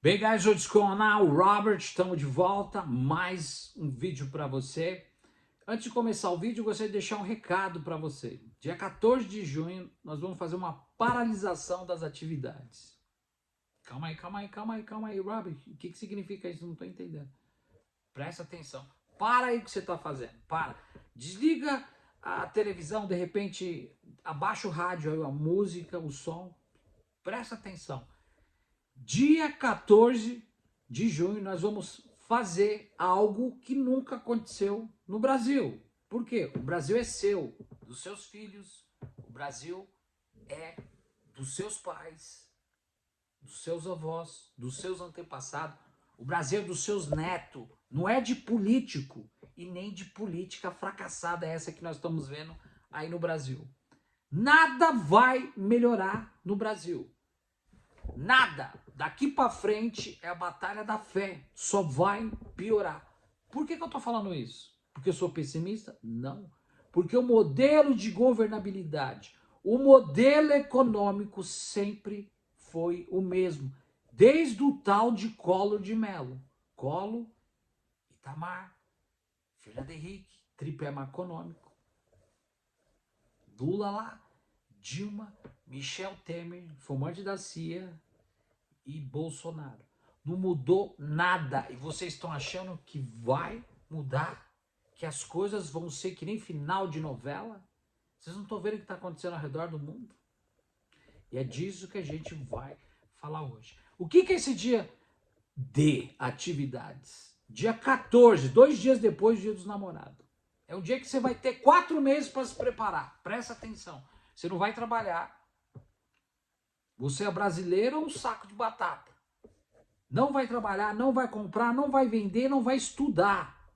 Bem, guys, eu sou o Robert, estamos de volta, mais um vídeo para você. Antes de começar o vídeo, eu gostaria de deixar um recado para você. Dia 14 de junho, nós vamos fazer uma paralisação das atividades. Calma aí, Robert, o que significa isso? Não estou entendendo. Presta atenção. Para aí o que você está fazendo, para. Desliga a televisão, de repente, abaixa o rádio, a música, o som. Presta atenção. Dia 14 de junho nós vamos fazer algo que nunca aconteceu no Brasil. Por quê? O Brasil é seu, dos seus filhos, o Brasil é dos seus pais, dos seus avós, dos seus antepassados, o Brasil é dos seus netos, não é de político e nem de política fracassada essa que nós estamos vendo aí no Brasil. Nada vai melhorar no Brasil. Nada. Daqui para frente é a batalha da fé. Só vai piorar. Por que eu estou falando isso? Porque eu sou pessimista? Não. Porque o modelo de governabilidade, o modelo econômico sempre foi o mesmo. Desde o tal de Collor de Mello. Collor, Itamar, Fernando Henrique, tripé econômico. Lula lá, Dilma, Michel Temer, fumante da CIA e Bolsonaro. Não mudou nada. E vocês estão achando que vai mudar? Que as coisas vão ser que nem final de novela? Vocês não estão vendo o que está acontecendo ao redor do mundo? E é disso que a gente vai falar hoje. O que é esse dia de atividades? Dia 14, 2 dias depois do Dia dos Namorados. É um dia que você vai ter 4 meses para se preparar. Presta atenção. Você não vai trabalhar. Você é brasileiro ou um saco de batata. Não vai trabalhar, não vai comprar, não vai vender, não vai estudar.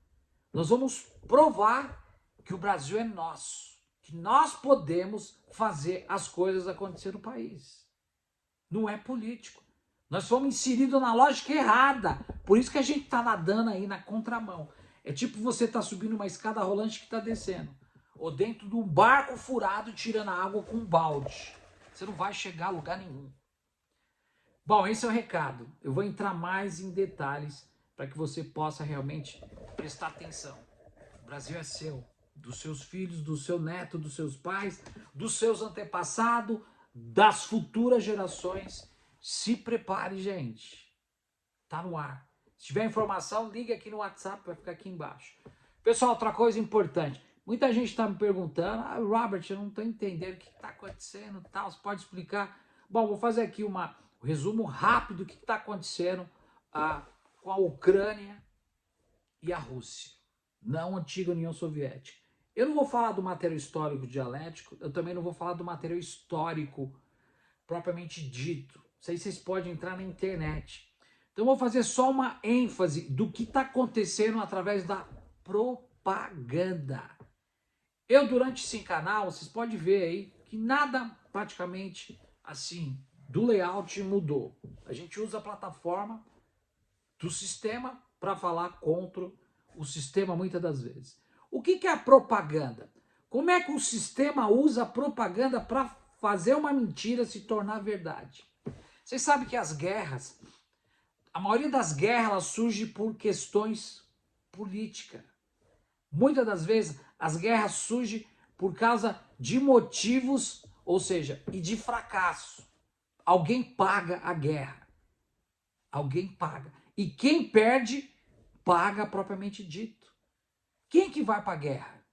Nós vamos provar que o Brasil é nosso. Que nós podemos fazer as coisas acontecer no país. Não é político. Nós fomos inseridos na lógica errada. Por isso que a gente está nadando aí na contramão. É tipo você está subindo uma escada rolante que está descendo. Ou dentro de um barco furado tirando a água com um balde. Você não vai chegar a lugar nenhum. Bom, esse é o recado. Eu vou entrar mais em detalhes para que você possa realmente prestar atenção. O Brasil é seu, dos seus filhos, do seu neto, dos seus pais, dos seus antepassados, das futuras gerações. Se prepare, gente. Tá no ar. Se tiver informação, liga aqui no WhatsApp, vai ficar aqui embaixo. Pessoal, outra coisa importante. Muita gente está me perguntando, Robert, eu não estou entendendo o que está acontecendo, tal. Você pode explicar? Bom, vou fazer aqui um resumo rápido do que está acontecendo com a Ucrânia e a Rússia, não a antiga União Soviética. Eu não vou falar do material histórico dialético, eu também não vou falar do material histórico propriamente dito. Não sei se vocês podem entrar na internet. Então eu vou fazer só uma ênfase do que está acontecendo através da propaganda. Eu, durante esse canal, vocês podem ver aí que nada praticamente assim do layout mudou. A gente usa a plataforma do sistema para falar contra o sistema muitas das vezes. O que é a propaganda? Como é que o sistema usa a propaganda para fazer uma mentira se tornar verdade? Vocês sabem que as guerras, a maioria das guerras ela surge por questões políticas. Muitas das vezes as guerras surgem por causa de motivos, ou seja, e de fracasso. Alguém paga a guerra. Alguém paga. E quem perde, paga propriamente dito. Quem que vai para a guerra?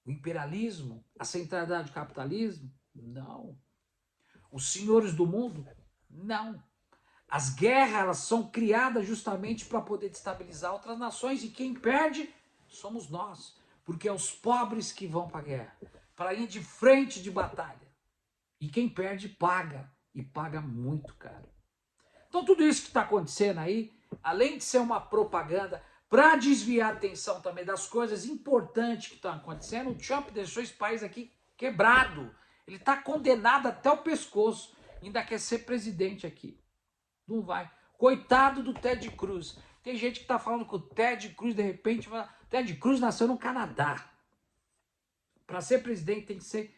O imperialismo? A centralidade do capitalismo? Não. Os senhores do mundo? Não. As guerras elas são criadas justamente para poder destabilizar outras nações e quem perde somos nós. Porque é os pobres que vão para a guerra, para ir de frente de batalha. E quem perde paga. E paga muito caro. Então tudo isso que está acontecendo aí, além de ser uma propaganda para desviar a atenção também das coisas importantes que estão acontecendo, o Trump deixou esse país aqui quebrado. Ele está condenado até o pescoço. Ainda quer ser presidente aqui. Não vai. Coitado do Ted Cruz. Tem gente que está falando que o Ted Cruz, de repente, Ted Cruz nasceu no Canadá. Para ser presidente tem que ser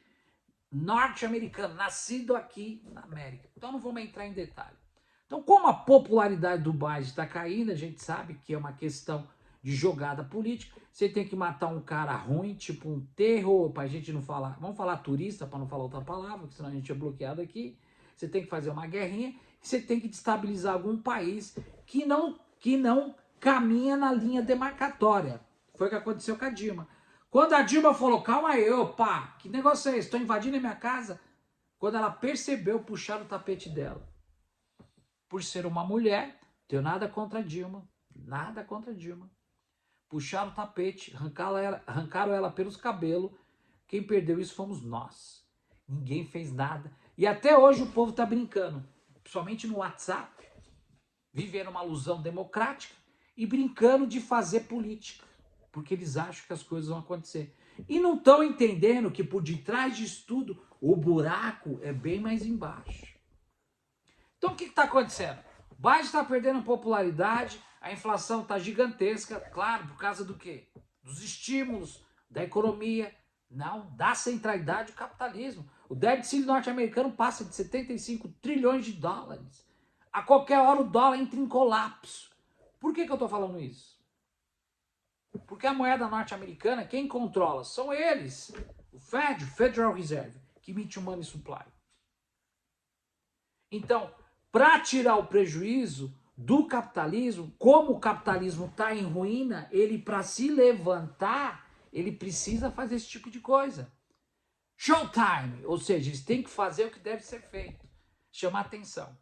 norte-americano, nascido aqui na América. Então não vamos entrar em detalhe. Então, como a popularidade do Biden está caindo, a gente sabe que é uma questão de jogada política. Você tem que matar um cara ruim, tipo um terror, para a gente não falar, vamos falar turista, para não falar outra palavra, porque senão a gente é bloqueado aqui. Você tem que fazer uma guerrinha, você tem que destabilizar algum país que não caminha na linha demarcatória. Foi o que aconteceu com a Dilma. Quando a Dilma falou, calma aí, opa, que negócio é esse? Estou invadindo a minha casa. Quando ela percebeu, puxaram o tapete dela. Por ser uma mulher, tenho nada contra a Dilma, nada contra a Dilma. Puxaram o tapete, arrancaram ela pelos cabelos. Quem perdeu isso fomos nós. Ninguém fez nada. E até hoje o povo está brincando, principalmente no WhatsApp, vivendo uma ilusão democrática e brincando de fazer política, porque eles acham que as coisas vão acontecer. E não estão entendendo que por detrás disso tudo, o buraco é bem mais embaixo. Então o que está acontecendo? O Biden está perdendo popularidade, a inflação está gigantesca, claro, por causa do quê? Dos estímulos, da economia, não, da centralidade do capitalismo. O déficit norte-americano passa de 75 trilhões de dólares. A qualquer hora o dólar entra em colapso. Por que eu estou falando isso? Porque a moeda norte-americana, quem controla? São eles. O Fed, o Federal Reserve, que emite o money supply. Então, para tirar o prejuízo do capitalismo, como o capitalismo está em ruína, ele para se levantar, ele precisa fazer esse tipo de coisa. Showtime, ou seja, eles têm que fazer o que deve ser feito, chamar atenção.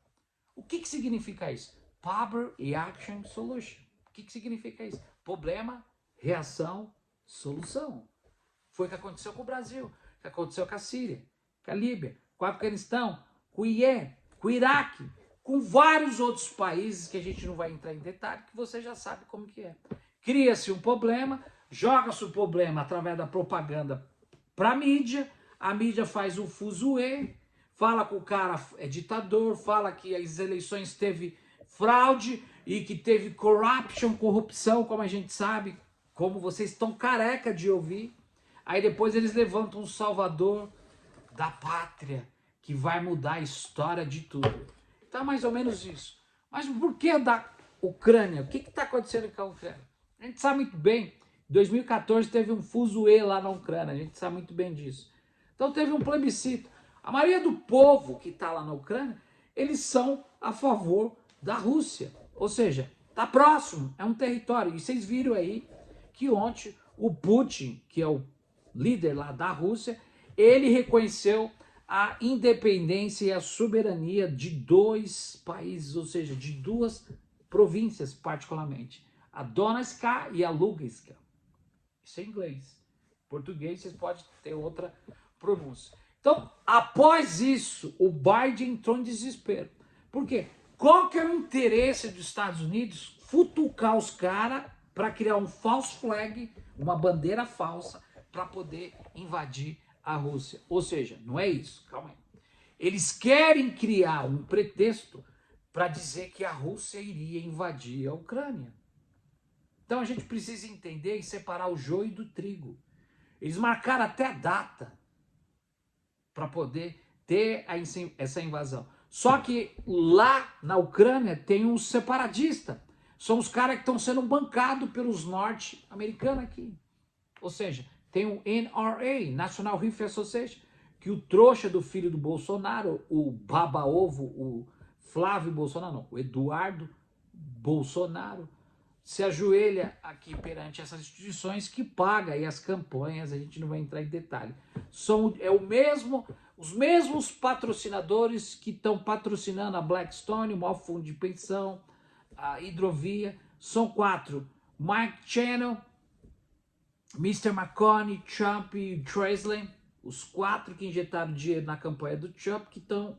O que significa isso? Power Reaction Solution. O que significa isso? Problema, reação, solução. Foi o que aconteceu com o Brasil, o que aconteceu com a Síria, com a Líbia, com o Afeganistão, com o Iêmen, com o Iraque, com vários outros países que a gente não vai entrar em detalhe, que você já sabe como que é. Cria-se um problema, joga-se o problema através da propaganda para a mídia faz um fuzuê, fala que o cara é ditador, fala que as eleições teve fraude e que teve corrupção, como a gente sabe, como vocês estão careca de ouvir. Aí depois eles levantam um salvador da pátria, que vai mudar a história de tudo. Então é mais ou menos isso. Mas por que da Ucrânia? O que está acontecendo com a Ucrânia? A gente sabe muito bem, em 2014 teve um fuzuê lá na Ucrânia, a gente sabe muito bem disso. Então teve um plebiscito. A maioria do povo que está lá na Ucrânia, eles são a favor da Rússia. Ou seja, está próximo, é um território. E vocês viram aí que ontem o Putin, que é o líder lá da Rússia, ele reconheceu a independência e a soberania de dois países, ou seja, de duas províncias particularmente, a Donetsk e a Lugansk. Isso é inglês. Em português vocês podem ter outra pronúncia. Então, após isso, o Biden entrou em desespero. Por quê? Qual que é o interesse dos Estados Unidos? Futucar os caras para criar um false flag, uma bandeira falsa, para poder invadir a Rússia. Ou seja, não é isso, calma aí. Eles querem criar um pretexto para dizer que a Rússia iria invadir a Ucrânia. Então a gente precisa entender e separar o joio do trigo. Eles marcaram até a data para poder ter essa invasão. Só que lá na Ucrânia tem uns separatistas. São os caras que estão sendo bancados pelos norte-americanos aqui. Ou seja, tem o NRA, National Rifle Association, que o trouxa do filho do Bolsonaro, o baba-ovo, o Flávio Bolsonaro, não, o Eduardo Bolsonaro, se ajoelha aqui perante essas instituições que paga aí as campanhas, a gente não vai entrar em detalhe. Os mesmos patrocinadores que estão patrocinando a Blackstone, o maior fundo de pensão, a Hidrovia, são 4. Mike Channel, Mr. McConney, Trump e Tresley, os 4 que injetaram dinheiro na campanha do Trump, que estão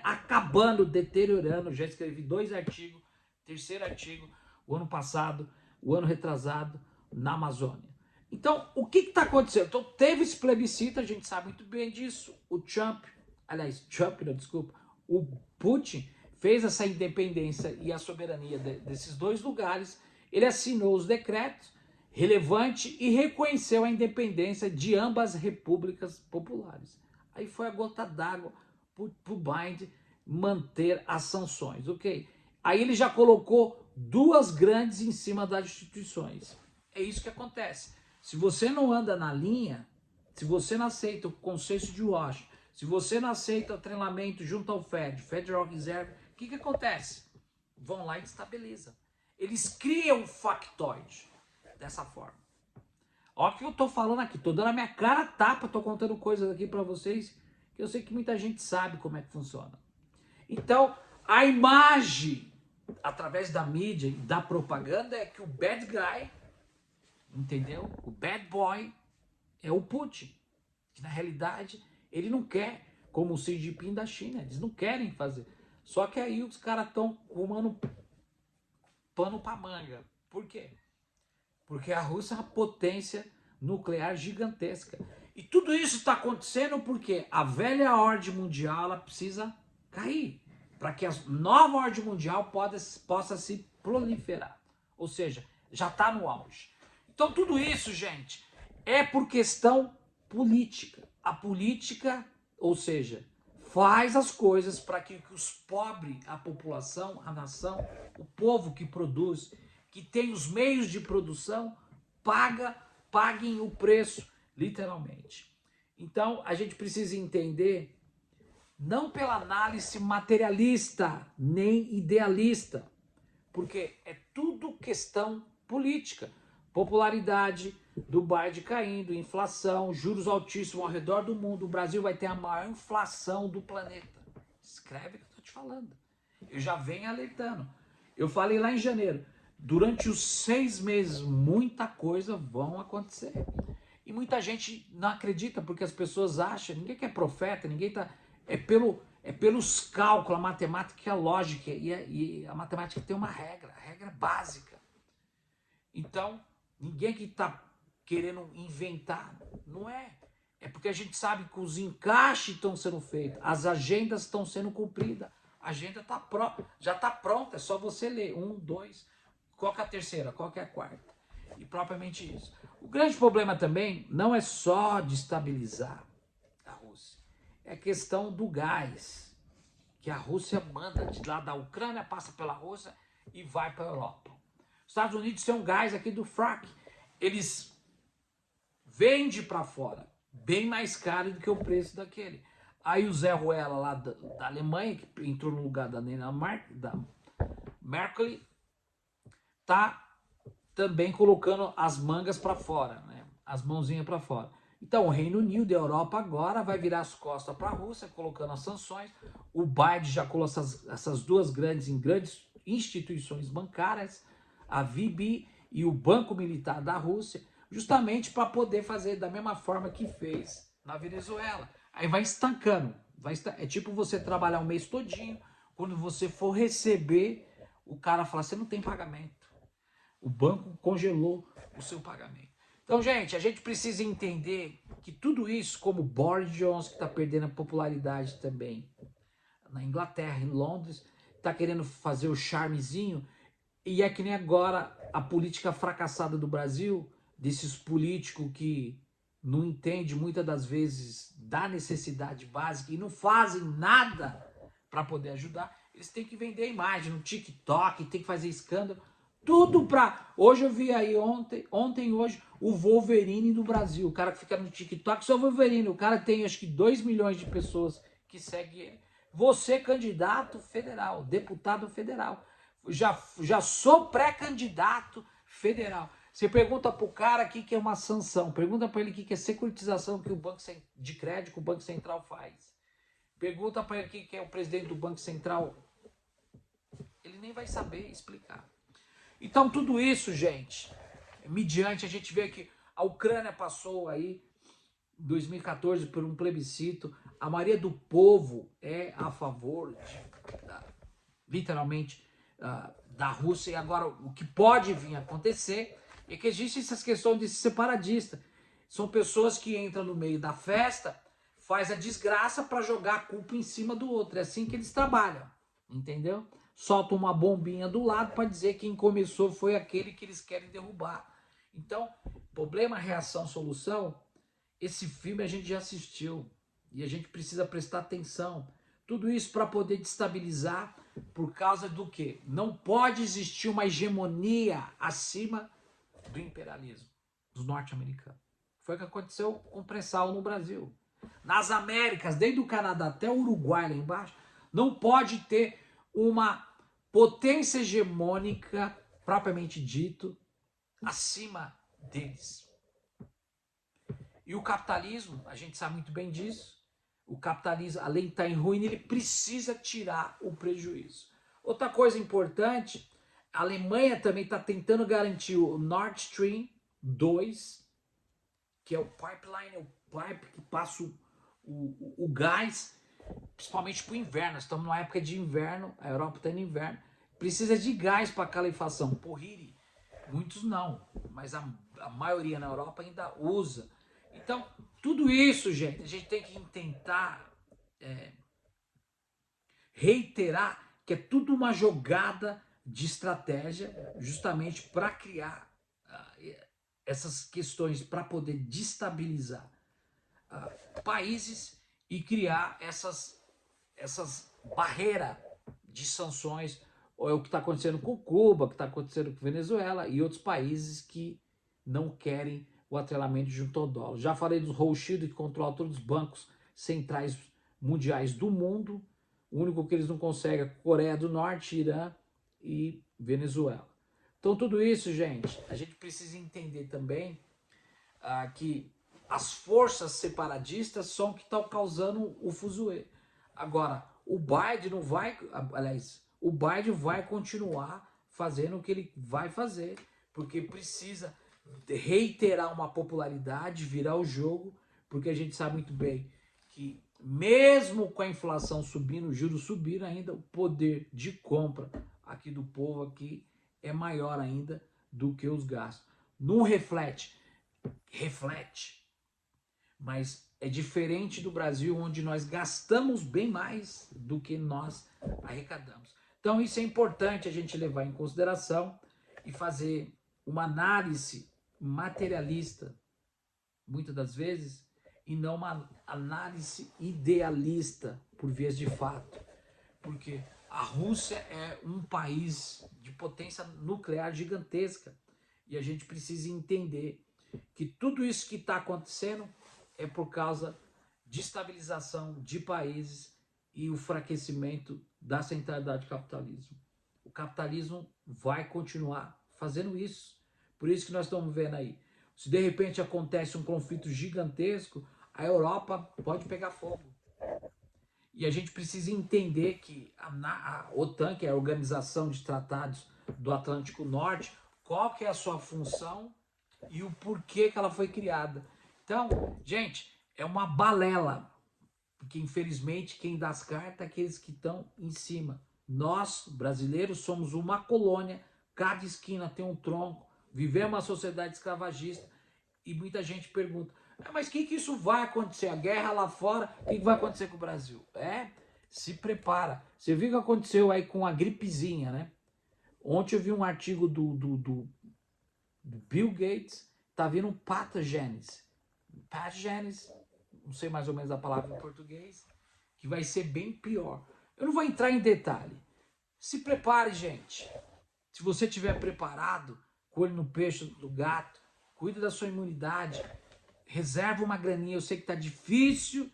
acabando, deteriorando. Já escrevi 2 artigos, 3º artigo, o ano passado, o ano retrasado, na Amazônia. Então, o que está acontecendo? Então, teve esse plebiscito, a gente sabe muito bem disso. O o Putin fez essa independência e a soberania desses 2 lugares. Ele assinou os decretos relevante e reconheceu a independência de ambas repúblicas populares. Aí foi a gota d'água para o Biden manter as sanções, ok? Aí ele já colocou duas grandes em cima das instituições. É isso que acontece. Se você não anda na linha, se você não aceita o consenso de Washington, se você não aceita o treinamento junto ao Fed, Federal Reserve, o que acontece? Vão lá e estabilizam. Eles criam um factoide dessa forma. Olha o que eu tô falando aqui, tô dando a minha cara a tapa, tô contando coisas aqui para vocês que eu sei que muita gente sabe como é que funciona. Então, a imagem através da mídia e da propaganda é que o bad guy, entendeu? O bad boy é o Putin. Que na realidade ele não quer, como o Xi Jinping da China, eles não querem fazer. Só que aí os caras estão comando pano pra manga. Por quê? Porque a Rússia é uma potência nuclear gigantesca. E tudo isso está acontecendo porque a velha ordem mundial ela precisa cair. Para que a nova ordem mundial possa se proliferar. Ou seja, já está no auge. Então tudo isso, gente, é por questão política. A política, ou seja, faz as coisas para que os pobres, a população, a nação, o povo que produz, que tem os meios de produção, paguem o preço, literalmente. Então, a gente precisa entender, não pela análise materialista, nem idealista, porque é tudo questão política. Popularidade do Biden caindo, inflação, juros altíssimos ao redor do mundo. O Brasil vai ter a maior inflação do planeta. Escreve o que eu estou te falando. Eu já venho alertando. Eu falei lá em janeiro. Durante os 6 meses, muita coisa vão acontecer. E muita gente não acredita, porque as pessoas acham, ninguém que é profeta, ninguém tá... É pelos cálculos, a matemática e a lógica. E a matemática tem uma regra, a regra básica. Então, ninguém que está querendo inventar, não é. É porque a gente sabe que os encaixes estão sendo feitos, as agendas estão sendo cumpridas. A agenda já está pronta, é só você ler. 1, 2, qual que é a terceira, qual que é a quarta. E propriamente isso. O grande problema também não é só de estabilizar a Rússia. É questão do gás, que a Rússia manda de lá da Ucrânia, passa pela Rússia e vai para a Europa. Os Estados Unidos têm um gás aqui do frac. Eles vendem para fora, bem mais caro do que o preço daquele. Aí o Zé Ruela lá da Alemanha, que entrou no lugar da Merkel, tá também colocando as mangas para fora, né? As mãozinhas para fora. Então o Reino Unido e a Europa agora vai virar as costas para a Rússia, colocando as sanções. O Biden já colocou essas duas grandes instituições bancárias, a VB e o Banco Militar da Rússia, justamente para poder fazer da mesma forma que fez na Venezuela. Aí vai estancando. É tipo você trabalhar um mês todinho, quando você for receber, o cara fala, você não tem pagamento. O banco congelou o seu pagamento. Então, gente, a gente precisa entender que tudo isso, como Boris Johnson, que está perdendo a popularidade também na Inglaterra, em Londres, está querendo fazer o charmezinho, e é que nem agora a política fracassada do Brasil, desses políticos que não entendem muitas das vezes da necessidade básica e não fazem nada para poder ajudar, eles têm que vender a imagem no TikTok, tem que fazer escândalo, tudo pra... Hoje eu vi aí, hoje, o Wolverine do Brasil, o cara que fica no TikTok, só o Wolverine, o cara tem acho que 2 milhões de pessoas que seguem ele. Você, candidato federal, deputado federal, já sou pré-candidato federal. Você pergunta pro cara o que é uma sanção, pergunta para ele o que é securitização que o Banco de Crédito que o Banco Central faz. Pergunta para ele o que é o presidente do Banco Central. Ele nem vai saber explicar. Então tudo isso, gente, mediante a gente vê que a Ucrânia passou aí em 2014 por um plebiscito, a maioria do povo é a favor, literalmente, da Rússia. E agora o que pode vir a acontecer é que existe essas questões de separatista. São pessoas que entram no meio da festa, faz a desgraça para jogar a culpa em cima do outro. É assim que eles trabalham, entendeu? Solta uma bombinha do lado para dizer que quem começou foi aquele que eles querem derrubar. Então, problema, reação, solução, esse filme a gente já assistiu e a gente precisa prestar atenção, Tudo isso para poder destabilizar por causa do quê? Não pode existir uma hegemonia acima do imperialismo dos norte-americanos. Foi o que aconteceu com o pré-sal no Brasil. Nas Américas, desde o Canadá até o Uruguai lá embaixo, não pode ter uma potência hegemônica, propriamente dito, acima deles. E o capitalismo, a gente sabe muito bem disso, o capitalismo, além de estar em ruína, ele precisa tirar o prejuízo. Outra coisa importante, a Alemanha também está tentando garantir o Nord Stream 2, que é o pipeline, é o pipe que passa o gás, principalmente para o inverno. Nós estamos numa época de inverno, a Europa está no inverno, precisa de gás para calefação. Porriri, muitos não, mas a maioria na Europa ainda usa. Então, tudo isso, gente, a gente tem que tentar reiterar que é tudo uma jogada de estratégia, justamente para criar essas questões, para poder destabilizar países e criar essas barreiras de sanções. Ou é o que está acontecendo com Cuba, o que está acontecendo com Venezuela e outros países que não querem o atrelamento junto ao dólar. Já falei dos Rothschild, que controlam todos os bancos centrais mundiais do mundo. O único que eles não conseguem é Coreia do Norte, Irã e Venezuela. Então tudo isso, gente, a gente precisa entender também que as forças separatistas são o que estão causando o fuzuê. Agora, o Biden não vai, aliás, o Biden vai continuar fazendo o que ele vai fazer, porque precisa reiterar uma popularidade, virar o jogo, porque a gente sabe muito bem que mesmo com a inflação subindo, os juros subiram ainda, o poder de compra aqui do povo aqui é maior ainda do que os gastos. Não reflete, mas é diferente do Brasil, onde nós gastamos bem mais do que nós arrecadamos. Então isso é importante a gente levar em consideração e fazer uma análise materialista, muitas das vezes, e não uma análise idealista, por vias de fato. Porque a Rússia é um país de potência nuclear gigantesca. E a gente precisa entender que tudo isso que está acontecendo é por causa de estabilização de países e o enfraquecimento da centralidade do capitalismo. O capitalismo vai continuar fazendo isso. Por isso que nós estamos vendo aí. Se de repente acontece um conflito gigantesco, a Europa pode pegar fogo. E a gente precisa entender que a OTAN, que é a Organização de Tratados do Atlântico Norte, qual que é a sua função e o porquê que ela foi criada. Então, gente, é uma balela, porque infelizmente quem dá as cartas é aqueles que estão em cima. Nós, brasileiros, somos uma colônia, cada esquina tem um tronco, vivemos uma sociedade escravagista e muita gente pergunta, mas o que isso vai acontecer? A guerra lá fora, o que vai acontecer com o Brasil? Se prepara. Você viu o que aconteceu aí com a gripezinha, né? Ontem eu vi um artigo do Bill Gates, tá vindo um patogênese. Patogênese, não sei mais ou menos a palavra em português, que vai ser bem pior. Eu não vou entrar em detalhe. Se prepare, gente. Se você estiver preparado, olho no peixe do gato, cuida da sua imunidade, reserva uma graninha. Eu sei que tá difícil,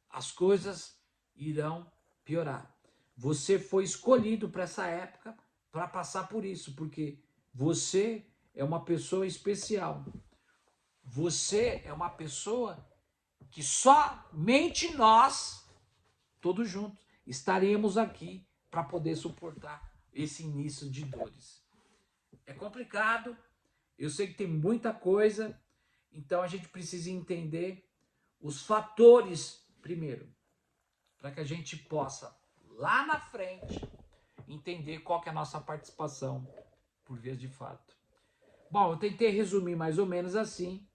as coisas irão piorar. Você foi escolhido para essa época para passar por isso, porque você é uma pessoa especial. Você é uma pessoa que somente nós, todos juntos, estaremos aqui para poder suportar esse início de dores. É complicado, eu sei que tem muita coisa, então a gente precisa entender os fatores primeiro, para que a gente possa, lá na frente, entender qual que é a nossa participação por vias de fato. Bom, eu tentei resumir mais ou menos assim,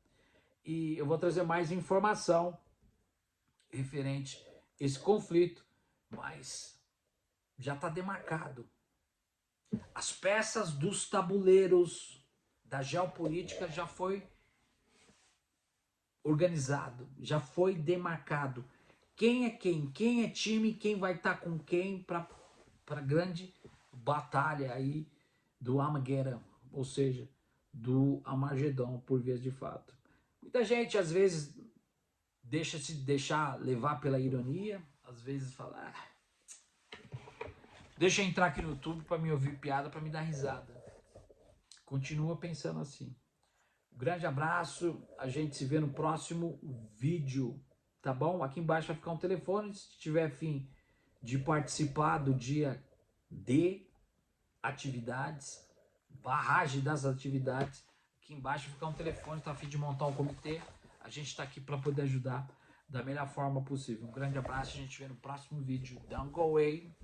e eu vou trazer mais informação referente a esse conflito, mas já está demarcado. As peças dos tabuleiros da geopolítica já foi organizado, já foi demarcado quem é quem é time, quem vai estar com quem para a grande batalha aí do Armageddon, ou seja, do Armagedon, por vias de fato. Muita gente às vezes deixa se deixar levar pela ironia, às vezes fala, deixa eu entrar aqui no YouTube para me ouvir piada, para me dar risada. Continua pensando assim. Um grande abraço, a gente se vê no próximo vídeo, tá bom? Aqui embaixo vai ficar um telefone, se tiver fim de participar do dia de atividades, barragem das atividades, aqui embaixo vai ficar um telefone, tá a fim de montar um comitê, a gente está aqui para poder ajudar da melhor forma possível. Um grande abraço, a gente se vê no próximo vídeo. Don't go away,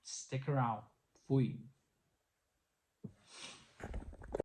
stick around. Fui.